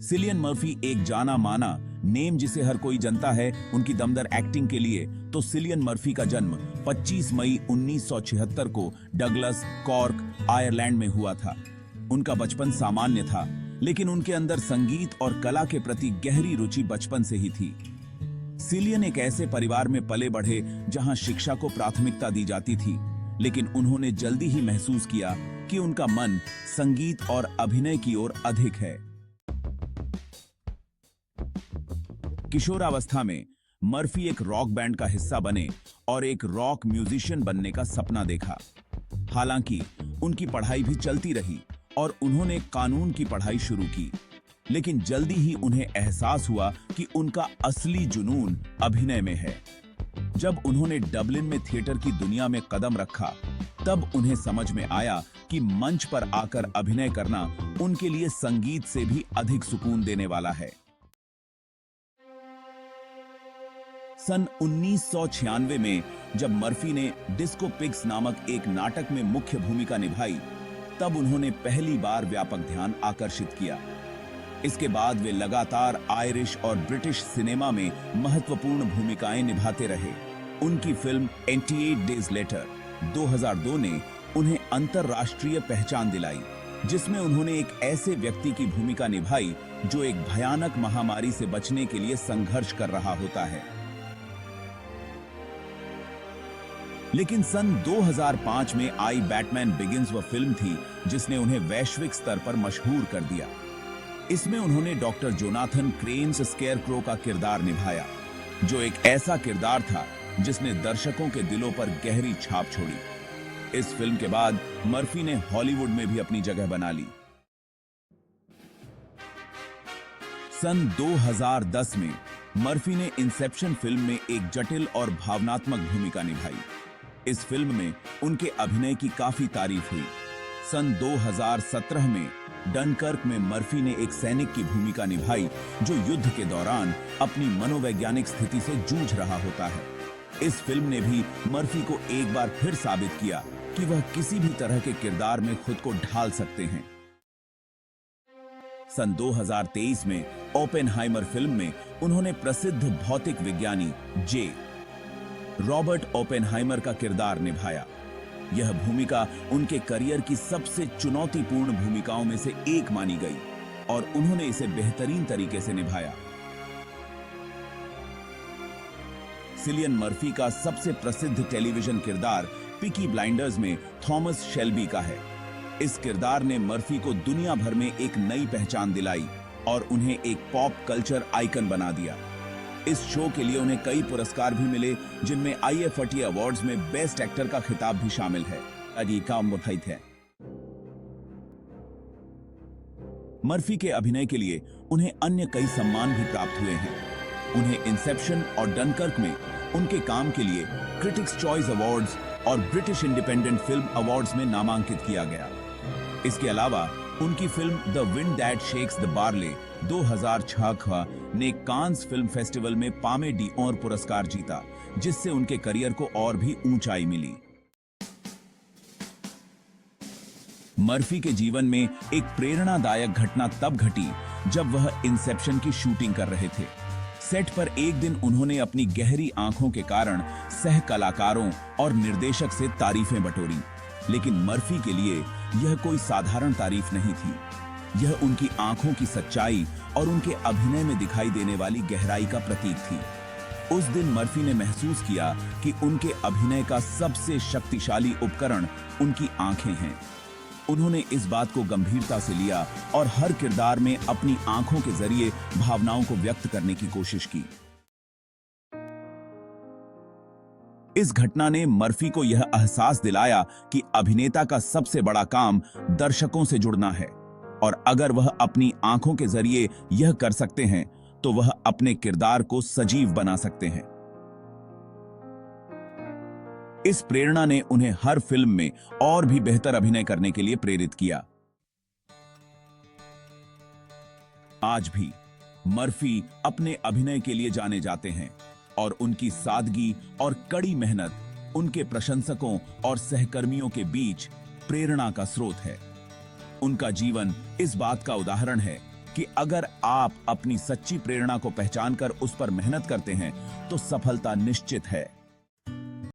Cillian Murphy एक जाना माना नेम जिसे हर कोई जानता है उनकी दमदार एक्टिंग के लिए। तो सिलियन मर्फी का जन्म 25 मई 1976 को डगलस, कॉर्क, आयरलैंड में हुआ था। उनका बचपन सामान्य था, लेकिन उनके अंदर संगीत और कला के प्रति गहरी रुचि बचपन से ही थी। सिलियन एक ऐसे परिवार में पले बढ़े जहां शिक्षा को प्राथमिकता दी जाती थी, लेकिन उन्होंने जल्दी ही महसूस किया कि उनका मन संगीत और अभिनय की ओर अधिक है। किशोरावस्था में मर्फी एक रॉक बैंड का हिस्सा बने और एक रॉक म्यूजिशियन बनने का सपना देखा। हालांकि उनकी पढ़ाई भी चलती रही और उन्होंने कानून की पढ़ाई शुरू की, लेकिन जल्दी ही उन्हें एहसास हुआ कि उनका असली जुनून अभिनय में है। जब उन्होंने डबलिन में थिएटर की दुनिया में कदम रखा, तब उन्हें समझ में आया कि मंच पर आकर अभिनय करना उनके लिए संगीत से भी अधिक सुकून देने वाला है। सन 1996 में जब मर्फी ने डिस्को पिग्स नामक एक नाटक में मुख्य भूमिका निभाई, तब उन्होंने पहली बार व्यापक ध्यान आकर्षित किया। इसके बाद वे लगातार आयरिश और ब्रिटिश सिनेमा में महत्वपूर्ण भूमिकाएं निभाते रहे। उनकी फिल्म 88 डेज लेटर 2002 ने उन्हें अंतरराष्ट्रीय पहचान दिलाई, जिसमें उन्होंने एक ऐसे व्यक्ति की भूमिका निभाई जो एक भयानक महामारी से बचने के लिए संघर्ष कर रहा होता है। लेकिन सन 2005 में आई बैटमैन बिगिंस वह फिल्म थी जिसने उन्हें वैश्विक स्तर पर मशहूर कर दिया। इसमें उन्होंने डॉक्टर जोनाथन क्रेन्स स्केयरक्रो का किरदार निभाया, जो एक ऐसा किरदार था जिसने दर्शकों के दिलों पर गहरी छाप छोड़ी। इस फिल्म के बाद मर्फी ने हॉलीवुड में भी अपनी जगह बना ली। सन 2010 में मर्फी ने इंसेप्शन फिल्म में एक जटिल और भावनात्मक भूमिका निभाई। इस फिल्म में उनके अभिनय की काफी तारीफ हुई। सन 2017 में डनकर्क में मर्फी ने एक सैनिक की भूमिका निभाई जो युद्ध के दौरान अपनी मनोवैज्ञानिक स्थिति से जूझ रहा होता है। इस फिल्म ने भी मर्फी को एक बार फिर साबित किया कि वह किसी भी तरह के किरदार में खुद को ढाल सकते हैं। सन 2023 में ओपेनहाइमर फिल्म में उन्होंने प्रसिद्ध भौतिक विज्ञानी जे. रॉबर्ट ओपेनहाइमर का किरदार निभाया। यह भूमिका उनके करियर की सबसे चुनौतीपूर्ण भूमिकाओं में से एक मानी गई और उन्होंने इसे बेहतरीन तरीके से निभाया। सिलियन मर्फी का सबसे प्रसिद्ध टेलीविजन किरदार पीकी ब्लाइंडर्स में थॉमस शेल्बी का है। इस किरदार ने मर्फी को दुनिया भर में एक नई पहचान दिलाई और उन्हें एक पॉप कल्चर आइकन बना दिया। इस शो के लिए उन्हें कई पुरस्कार भी मिले, जिनमें IFFT अवार्ड्स में बेस्ट एक्टर का खिताब भी शामिल है। मर्फी के अभिनय के लिए उन्हें अन्य कई सम्मान भी प्राप्त हुए हैं। उन्हें इंसेप्शन और डनकर्क में उनके काम के लिए क्रिटिक्स चॉइस अवार्ड्स और ब्रिटिश इंडिपेंडेंट फिल्म अवार्ड्स में नामांकित किया गया। इसके अलावा उनकी film the wind that shakes the barley 2006 ने कांस फिल्म फेस्टिवल में पामे डी ऑर पुरस्कार जीता, जिससे उनके करियर को और भी ऊंचाई मिली। मर्फी के जीवन में एक प्रेरणादायक घटना तब घटी जब वह इंसेप्शन की शूटिंग कर रहे थे। सेट पर एक दिन उन्होंने अपनी गहरी आंखों के कारण सह कलाकारों और निर्देशक से तारीफें बटोरी, लेकिन मर्फी के लिए यह कोई साधारण तारीफ नहीं थी। यह उनकी आंखों की सच्चाई और उनके अभिनय में दिखाई देने वाली गहराई का प्रतीक थी। उस दिन मर्फी ने महसूस किया कि उनके अभिनय का सबसे शक्तिशाली उपकरण उनकी आंखें हैं। उन्होंने इस बात को गंभीरता से लिया और हर किरदार में अपनी आंखों के जरिए भावनाओं को व्यक्त करने की कोशिश की। इस घटना ने मर्फी को यह एहसास दिलाया कि अभिनेता का सबसे बड़ा काम दर्शकों से जुड़ना है, और अगर वह अपनी आंखों के जरिए यह कर सकते हैं तो वह अपने किरदार को सजीव बना सकते हैं। इस प्रेरणा ने उन्हें हर फिल्म में और भी बेहतर अभिनय करने के लिए प्रेरित किया। आज भी मर्फी अपने अभिनय के लिए जाने जाते हैं और उनकी सादगी और कड़ी मेहनत उनके प्रशंसकों और सहकर्मियों के बीच प्रेरणा का स्रोत है। उनका जीवन इस बात का उदाहरण है कि अगर आप अपनी सच्ची प्रेरणा को पहचान कर उस पर मेहनत करते हैं तो सफलता निश्चित है।